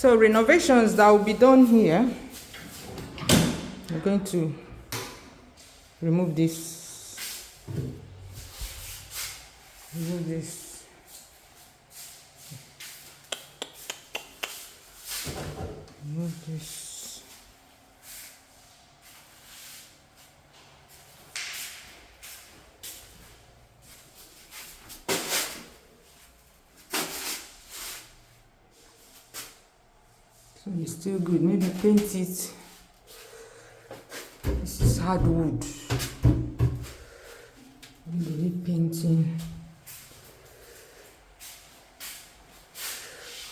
So renovations that will be done here, I'm going to remove this. Remove this. Remove this. So it's still good. Maybe paint it. This is hardwood. Maybe painting.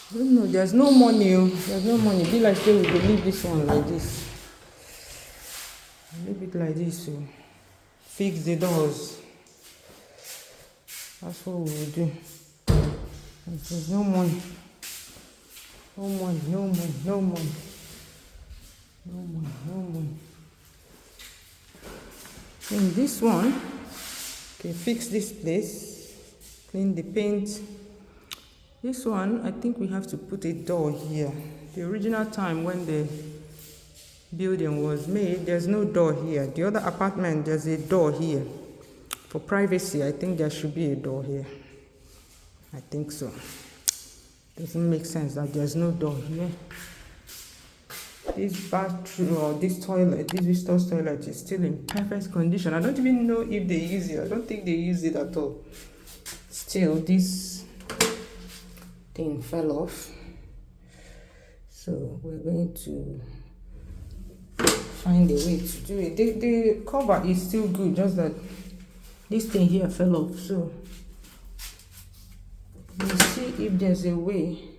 I don't know. There's no money. There's no money. Be like say we could leave this one like this. Leave it like this. So fix the doors. That's what we will do. There's no money. No money, no money, no money. No money, no money. In this one, okay, fix this place, clean the paint. This one, I think we have to put a door here. The original time when the building was made, there's no door here. The other apartment, there's a door here. For privacy, I think there should be a door here. I think so. Doesn't make sense that there's no door here. This bathroom or this toilet, this visitor's toilet is still in perfect condition. I don't even know if they use it. I don't think they use it at all. Still, this thing fell off. So we're going to find a way to do it. The cover is still good, just that this thing here fell off. So we'll see if there's a way.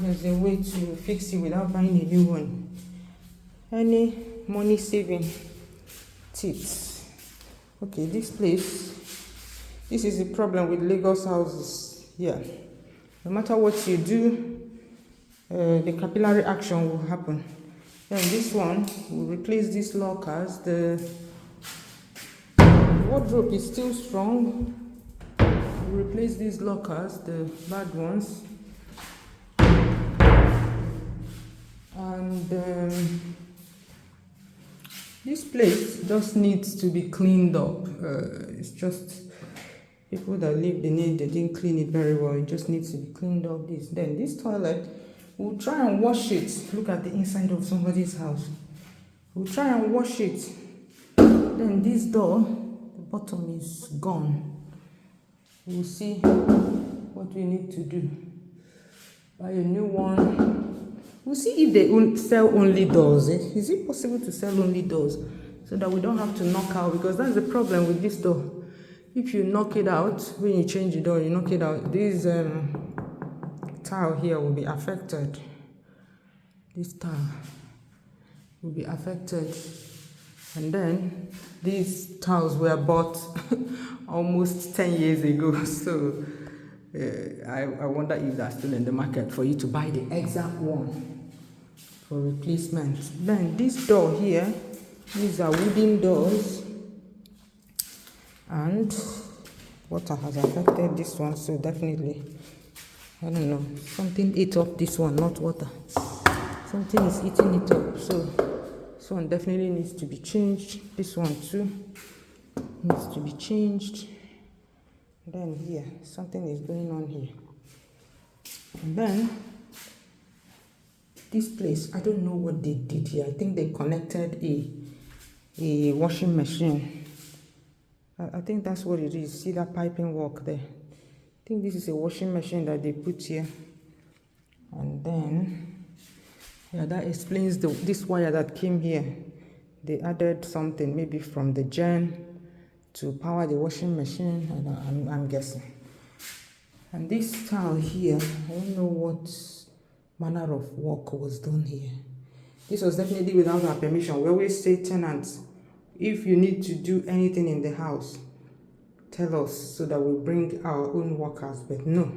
There's a way to fix it without buying a new one. Any money saving tips? Okay, this place. This is the problem with Lagos houses. Yeah, no matter what you do, the capillary action will happen. Then this one will replace these lockers. The wardrobe is still strong. We'll replace these lockers, the bad ones. And this place just needs to be cleaned up. It's just people that live in it, they didn't clean it very well. It just needs to be cleaned up. Then this toilet, we'll try and wash it. Look at the inside of somebody's house. We'll try and wash it. Then this door, the bottom is gone. We'll see what we need to do. Buy a new one. We'll see if they sell only doors. Is it possible to sell only doors so that we don't have to knock out? Because that's the problem with this door. If you knock it out, when you change the door, you knock it out, this tile here will be affected. This tile will be affected. And then these tiles were bought almost 10 years ago. So I wonder if they're still in the market for you to buy the exact one for replacement. Then this door here, these are wooden doors, and water has affected this one, so definitely, I don't know, something ate up this one, not water. Something is eating it up, so this one definitely needs to be changed. This one too needs to be changed. Then here, something is going on here. And then this place, I don't know what they did here. I think they connected a washing machine. I think that's what it is. See that piping work there? I think this is a washing machine that they put here. And then, yeah, that explains this wire that came here. They added something, maybe from the gen to power the washing machine. I'm guessing. And this tile here, I don't know what manner of work was done here. This was definitely without our permission. We always say, tenants, if you need to do anything in the house, tell us so that we bring our own workers. But no,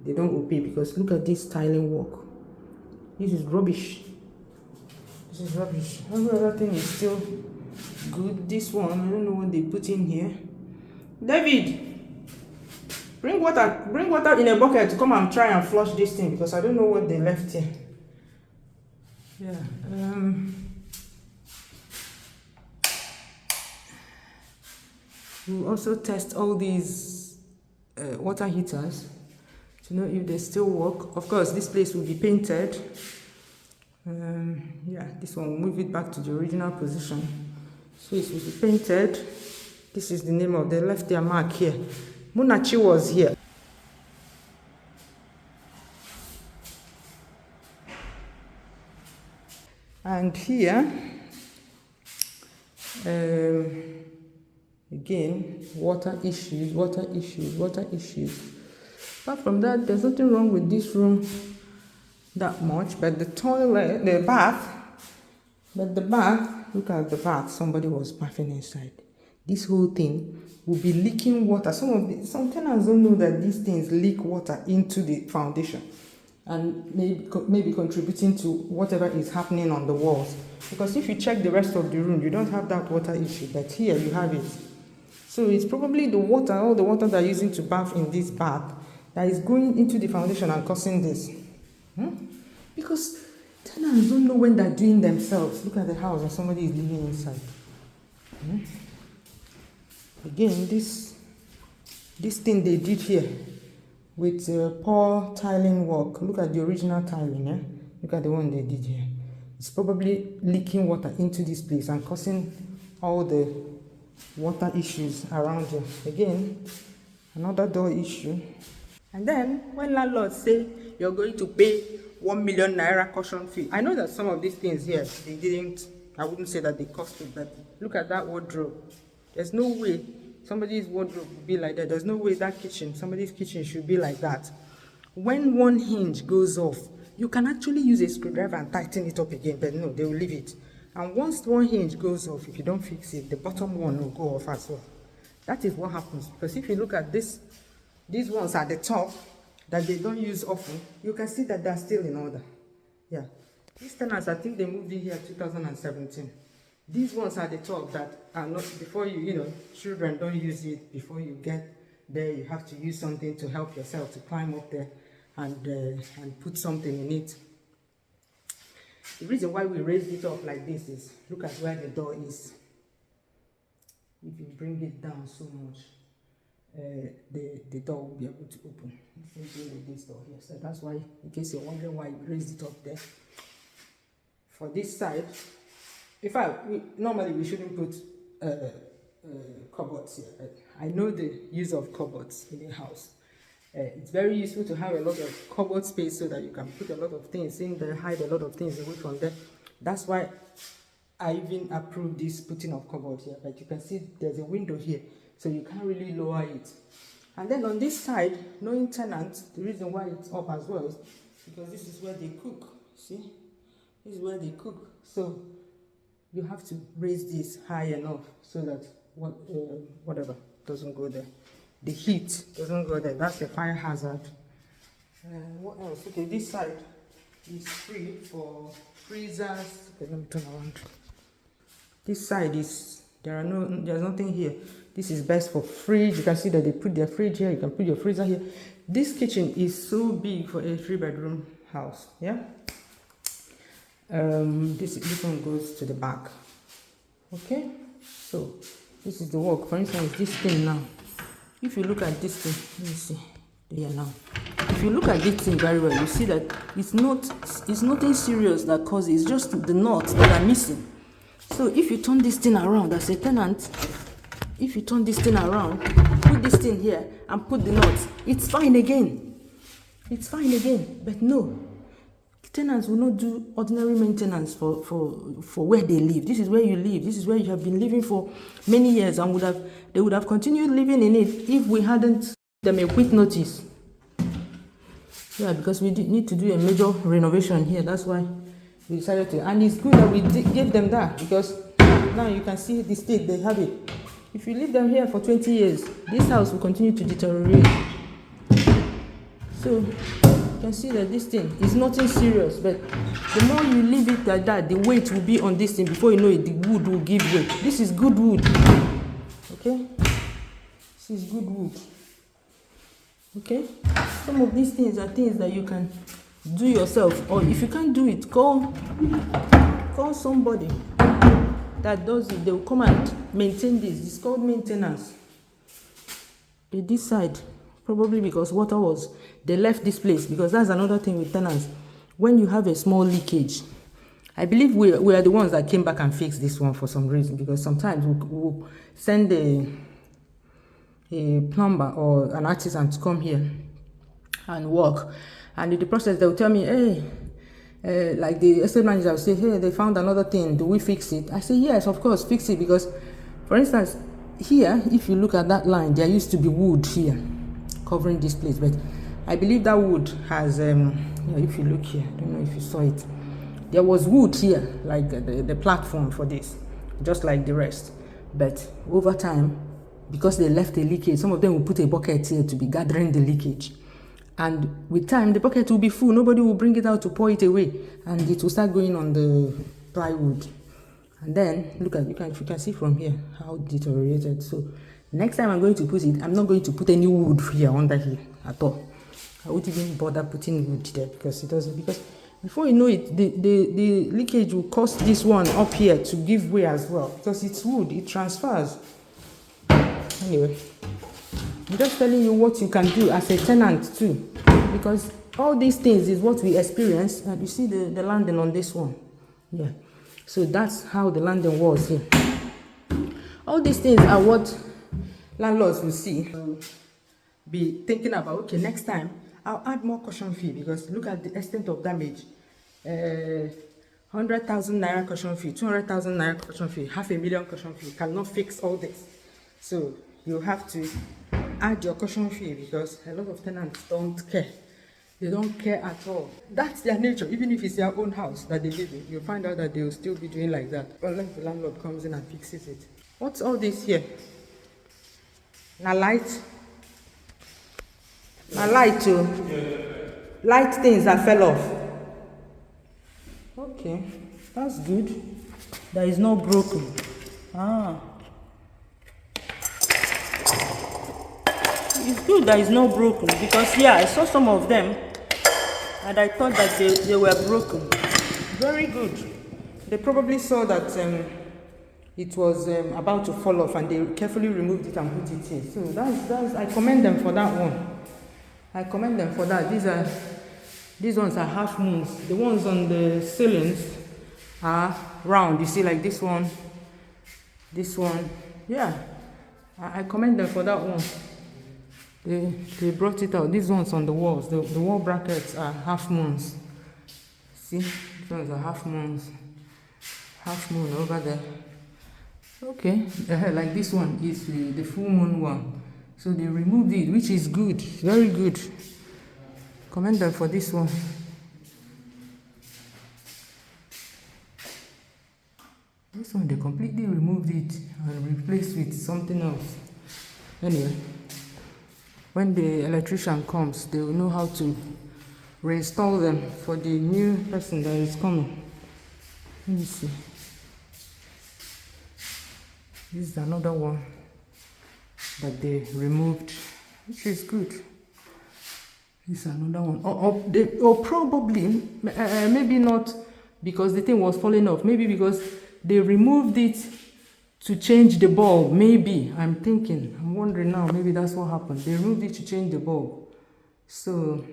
they don't obey, because look at this tiling work. This is rubbish. This is rubbish. Every other thing is still good. This one, I don't know what they put in here. David, Bring water in a bucket to come and try and flush this thing, because I don't know what they left here. Yeah. We'll also test all these water heaters to know if they still work. Of course, this place will be painted. Yeah, this one, move it back to the original position. So it will be painted. This is the name of, they left their mark here. Munachi was here. And here, again, water issues. Apart from that, there's nothing wrong with this room that much, but the toilet, the bath, look at the bath, somebody was bathing inside. This whole thing will be leaking water. Some tenants don't know that these things leak water into the foundation and maybe contributing to whatever is happening on the walls. Because if you check the rest of the room, you don't have that water issue, but here you have it. So it's probably the water, all the water they're using to bath in this bath, that is going into the foundation and causing this. Because tenants don't know when they're doing themselves. Look at the house and somebody is living inside. Again, this thing they did here with poor tiling work. Look at the original tiling. Look at the one they did here. It's probably leaking water into this place and causing all the water issues around here. Again, another door issue. And then when landlords say you're going to pay 1 million naira caution fee, I know that some of these things here, they didn't, I wouldn't say that they cost it, but look at that wardrobe. There's no way somebody's wardrobe would be like that. There's no way that kitchen, somebody's kitchen should be like that. When one hinge goes off, you can actually use a screwdriver and tighten it up again, but no, they will leave it. And once one hinge goes off, if you don't fix it, the bottom one will go off as well. That is what happens. Because if you look at this, these ones at the top that they don't use often, you can see that they're still in order. Yeah. These tenants, I think they moved in here 2017. These ones at the top that are not, before children don't use it, before you get there, you have to use something to help yourself to climb up there and put something in it. The reason why we raised it up like this is, look at where the door is. If you bring it down so much, the door will be able to open. Same thing with this door here. So that's why, in case you're wondering why we raised it up there. For this side, in fact, normally we shouldn't put cupboards here. I know the use of cupboards in a house. It's very useful to have a lot of cupboard space so that you can put a lot of things in there, hide a lot of things away from there. That's why I even approve this putting of cupboard here. But you can see there's a window here, so you can't really lower it. And then on this side, knowing tenants, the reason why it's up as well is because this is where they cook. See? This is where they cook. So you have to raise this high enough so that whatever doesn't go there. The heat doesn't go there. That's a fire hazard. What else? Okay, this side is free for freezers. Okay, let me turn around. This side is, there's nothing here. This is best for fridge. You can see that they put their fridge here. You can put your freezer here. This kitchen is so big for a 3-bedroom house. Yeah. This one goes to the back. Okay. So this is the work. For instance, this thing now. If you look at this thing, let me see. Here now. If you look at this thing very well, you see that it's nothing serious that causes. It's just the nuts that are missing. So if you turn this thing around as a tenant, if you turn this thing around, put this thing here and put the nuts, it's fine again. It's fine again. But no, tenants will not do ordinary maintenance for where they live. This is where you live. This is where you have been living for many years, and they would have continued living in it if we hadn't given them a quick notice. Yeah, because we need to do a major renovation here. That's why we decided to. And it's good that we gave them that, because now you can see the state they have it. If you leave them here for 20 years, this house will continue to deteriorate. So you can see that this thing is nothing serious, but the more you leave it like that, the weight will be on this thing. Before you know it, the wood will give weight. This is good wood. Okay? This is good wood. Okay, some of these things are things that you can do yourself, or if you can't do it, call somebody that does it. They will come and maintain this. It's called maintenance. They decide, probably because water was, they left this place, because that's another thing with tenants. When you have a small leakage, I believe we are the ones that came back and fixed this one for some reason, because sometimes we'll send a plumber or an artisan to come here and work, and in the process they will tell me, hey, like the estate manager will say, hey, they found another thing, do we fix it? I say, yes, of course, fix it. Because for instance, here, if you look at that line, there used to be wood here covering this place, but I believe that wood has if you look here, I don't know if you saw it, there was wood here, like the platform for this, just like the rest. But over time, because they left a leakage, some of them will put a bucket here to be gathering the leakage. And with time, the bucket will be full. Nobody will bring it out to pour it away. And it will start going on the plywood. And then, look at, you can see from here how deteriorated. So, next time I'm going to put it, I'm not going to put any wood here, under here, at all. I won't even bother putting wood there, because it doesn't, because before you know it, the leakage will cause this one up here to give way as well. Because it's wood, it transfers. Anyway, I'm just telling you what you can do as a tenant too, because all these things is what we experience. And you see the landing on this one, yeah. So that's how the landing was here. All these things are what landlords will see, be thinking about. Okay, next time I'll add more caution fee, because look at the extent of damage. 100,000 naira caution fee, 200,000 naira caution fee, 500,000 caution fee cannot fix all this. So you have to add your caution fee, because a lot of tenants don't care. They don't care at all. That's their nature. Even if it's their own house that they live in, you'll find out that they will still be doing like that, unless the landlord comes in and fixes it. What's all this here? Now light. Now light too. Light things that fell off. Okay, that's good. That is not broken. It's good that it's not broken, because yeah, I saw some of them and I thought that they were broken. Very good. They probably saw that it was about to fall off, and they carefully removed it and put it in. So that's I commend them for that one. I commend them for that. These ones are half moons. The ones on the ceilings are round. You see, like this one. Yeah, I commend them for that one. They brought it out. These ones on the walls, the wall brackets are half moons. See, these ones are half moons. Half moon over there. Okay, like this one is the full moon one. So they removed it, which is good, very good. Commend them for this one. This one, they completely removed it and replaced with something else. Anyway, when the electrician comes, they will know how to reinstall them for the new person that is coming. Let me see. This is another one that they removed, which is good. This is another one. Or probably, maybe not because the thing was falling off. Maybe because they removed it to change the bulb. Maybe, I'm wondering now, maybe that's what happened. They removed it to change the bulb. So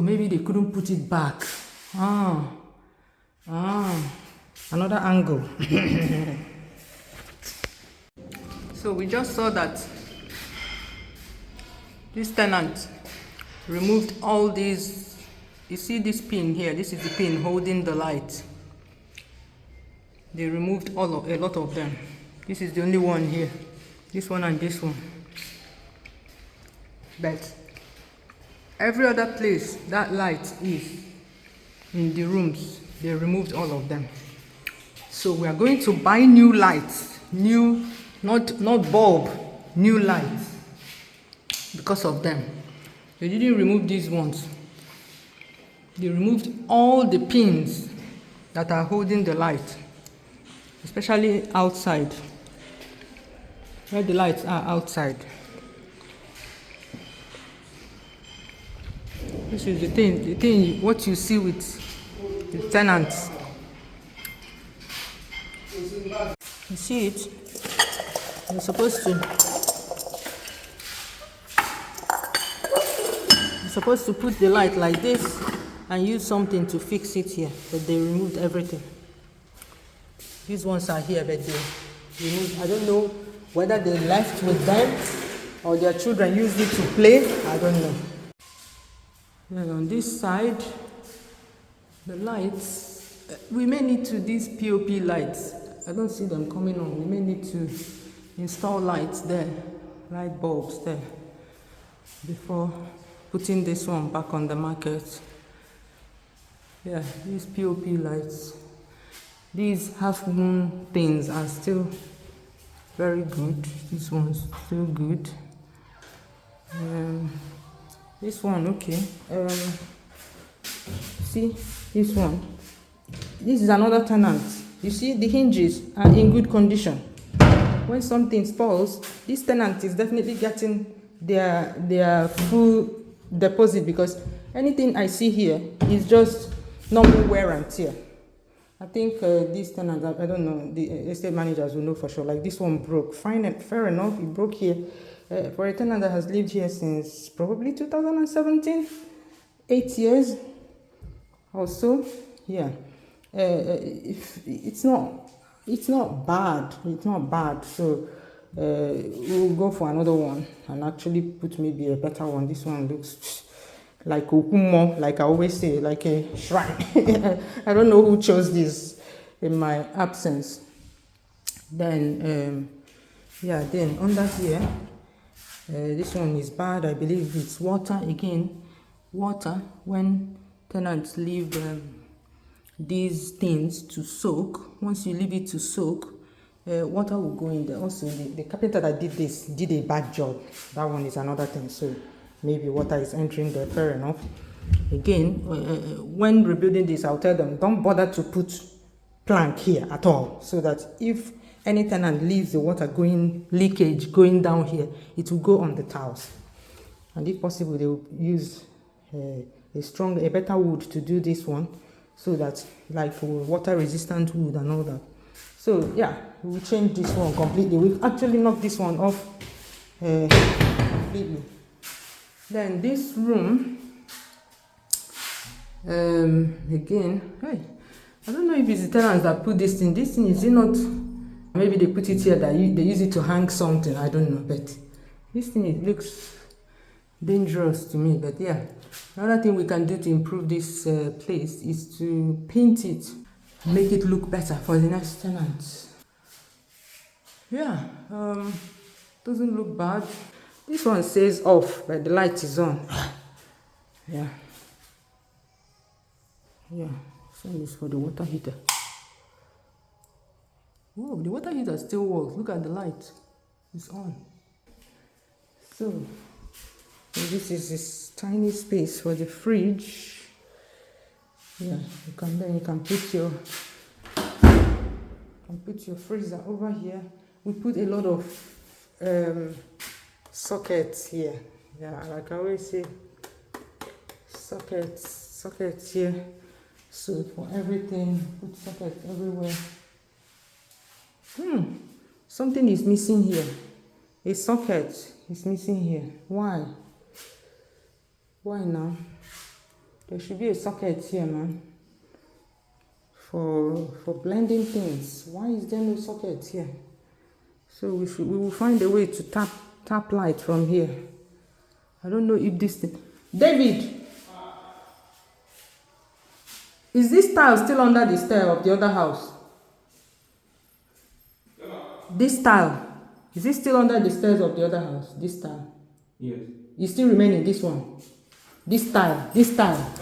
maybe they couldn't put it back. Another angle. So we just saw that this tenant removed all these. You see this pin here? This is the pin holding the light. They removed a lot of them. This is the only one here. This one and this one. But every other place that light is in the rooms, they removed all of them. So we are going to buy new lights, new, not bulb, new lights, because of them. They didn't remove these ones. They removed all the pins that are holding the light, especially outside. Where the lights are outside. This is the thing, what you see with the tenants. You see it? You're supposed to put the light like this and use something to fix it here, but they removed everything. These ones are here, but they removed. I don't know whether they left with them or their children used it to play. I don't know. Then on this side, the lights, we may need to, these POP lights, I don't see them coming on. We may need to install lights there, light bulbs there, before putting this one back on the market. Yeah, these POP lights, these half moon things are still very good. This one's still good. This one, okay. See this one. This is another tenant. You see the hinges are in good condition. When something spoils, this tenant is definitely getting their full deposit, because anything I see here is just normal wear and tear. I think these tenants, I don't know, the estate managers will know for sure. Like this one broke. Fine, fair enough, it broke here. For a tenant that has lived here since probably 2017, 8 years or so, yeah. It's not bad. It's not bad. So we'll go for another one and actually put maybe a better one. This one looks like Okumo, like I always say, like a shrine. I don't know who chose this in my absence. Then yeah, then under here, this one is bad. I believe it's water again. Water, when tenants leave these things to soak, once you leave it to soak, water will go in there. Also, the carpenter that did this did a bad job. That one is another thing. So maybe water is entering there, fair enough. Again, when rebuilding this, I'll tell them, don't bother to put plank here at all, so that if any tenant leaves the water leakage going down here, it will go on the tiles. And if possible, they will use a better wood to do this one, so that like water resistant wood and all that. So yeah, we change this one completely. We've actually knocked this one off completely. Then this room, again, hey, I don't know if it's the tenants that put this thing. This thing, is it not? Maybe they put it here that they use it to hang something. I don't know, but this thing, it looks dangerous to me. But yeah, another thing we can do to improve this place is to paint it, make it look better for the next tenant. Yeah, doesn't look bad. This one says off, but the light is on. Yeah. Yeah, this one is for the water heater. Whoa, the water heater still works. Look at the light. It's on. So, this is this tiny space for the fridge. Yeah, you can put your freezer over here. We put a lot of sockets here. Yeah, like I always say, sockets here. So for everything, put sockets everywhere. Something is missing here. A socket is missing here. Why? Why now? There should be a socket here, man. For blending things. Why is there no socket here? So we will find a way to tap light from here. I don't know if this thing. David, is this tile still under the stair of the other house? This tile, is it still under the stairs of the other house? This tile? Yes. It's still remaining, this one. This tile.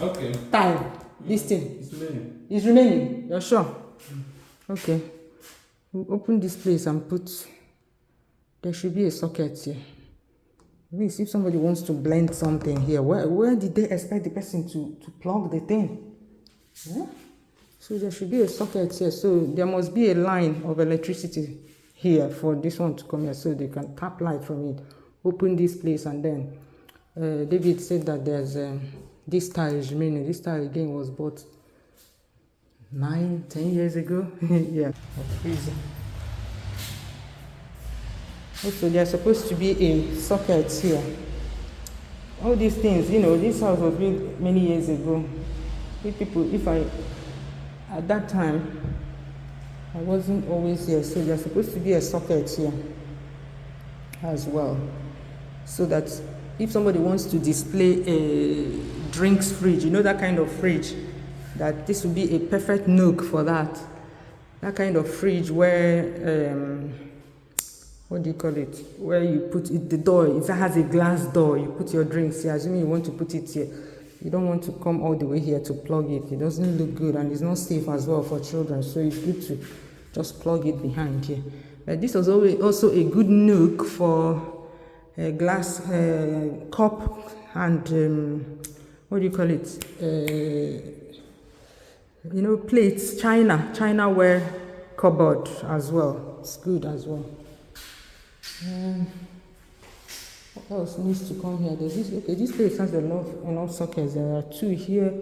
Okay. Tile. This thing. It's remaining. It's remaining. You're sure? Okay. We'll open this place and put. There should be a socket here. At least if somebody wants to blend something here, where did they expect the person to plug the thing? Yeah? So there should be a socket here. So there must be a line of electricity here for this one to come here so they can tap light from it, open this place. And then David said that there's this tile is remaining. This tile again was bought 9-10 years ago. Yeah, crazy. Also, there's supposed to be a socket here. All these things, you know, this house was built many years ago. At that time, I wasn't always here, so there's supposed to be a socket here as well, so that if somebody wants to display a drinks fridge, you know, that kind of fridge, that this would be a perfect nook for that. That kind of fridge where, what do you call it? Where you put it, the door, it has a glass door, you put your drinks here, assuming you want to put it here. You don't want to come all the way here to plug it. It doesn't look good, and it's not safe as well for children, so it's good to just plug it behind here. This was also a good nook for a glass cup and what do you call it? You know, plates, chinaware cupboard as well. It's good as well. What else needs to come here? There's this. Okay, this place has enough sockets. There are 2 here.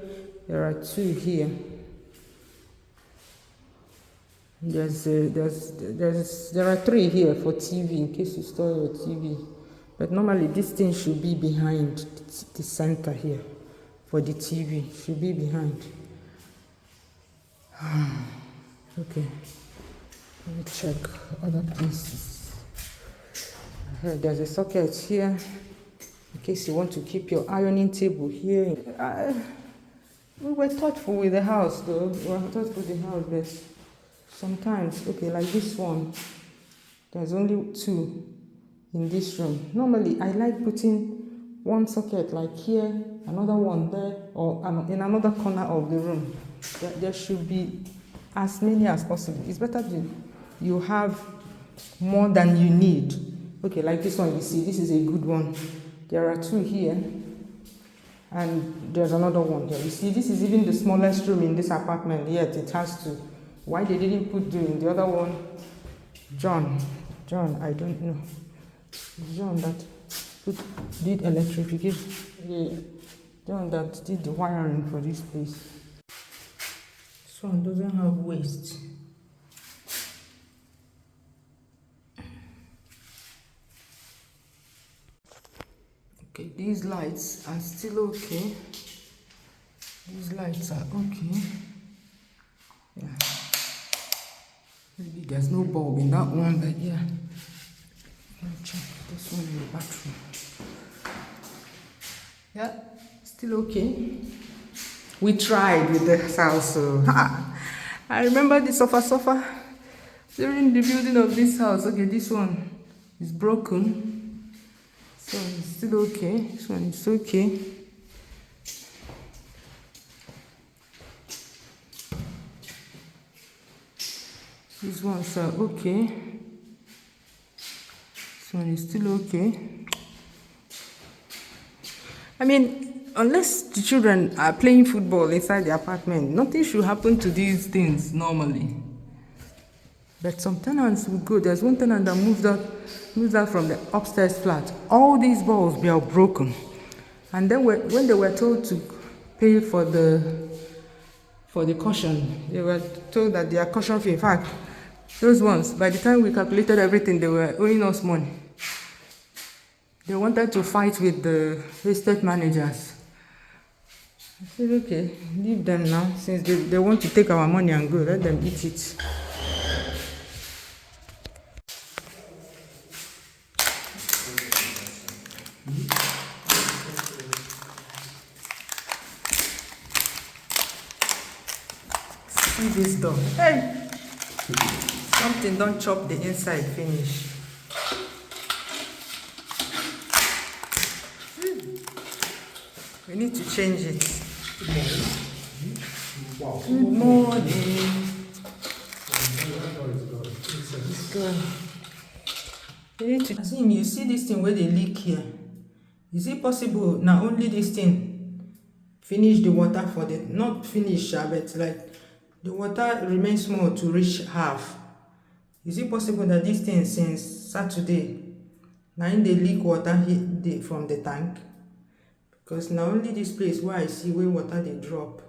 There are 2 here. There are 3 here for TV in case you store your TV. But normally this thing should be behind the center here for the TV. Should be behind. Okay. Let me check other places. There's a socket here in case you want to keep your ironing table here. We were thoughtful with the house though. We were thoughtful with the house, but sometimes, okay, like this one, there's only 2 in this room. Normally, I like putting one socket like here, another one there, or in another corner of the room. There should be as many as possible. It's better you have more than you need. Okay, like this one, you see, this is a good one. There are 2 here, and there's another one here. You see, this is even the smallest room in this apartment, yet it has 2. Why they didn't put in the other one? John, I don't know. John that did electrification. Yeah, John that did the wiring for this place. This one doesn't have waste. Okay, these lights are still okay. These lights are okay. Yeah. Maybe there's no bulb in that one, but yeah. Let me check this one in the bathroom. Yeah, still okay. We tried with the house, so I remember the sofa during the building of this house. Okay, this one is broken. So it's still okay. This one is okay. These ones are okay. This one is still okay. I mean, unless the children are playing football inside the apartment, nothing should happen to these things normally. But some tenants will go. There's one tenant that moved out from the upstairs flat. All these balls were broken. And then when they were told to pay for the caution, they were told that their caution fee, in fact, those ones, by the time we calculated everything, they were owing us money. They wanted to fight with the estate managers. I said, okay, leave them now. Since they want to take our money and go, let them eat it. See this door. Hey! Something don't chop the inside finish. We need to change it. Good morning. It's good. We need to see, you see this thing where they leak here. Is it possible now only this thing finish the water for the, not finish, but like the water remains small to reach half? Is it possible that this thing since Saturday na im dey leak water from the tank? Because na only this place where I see where water dey drop.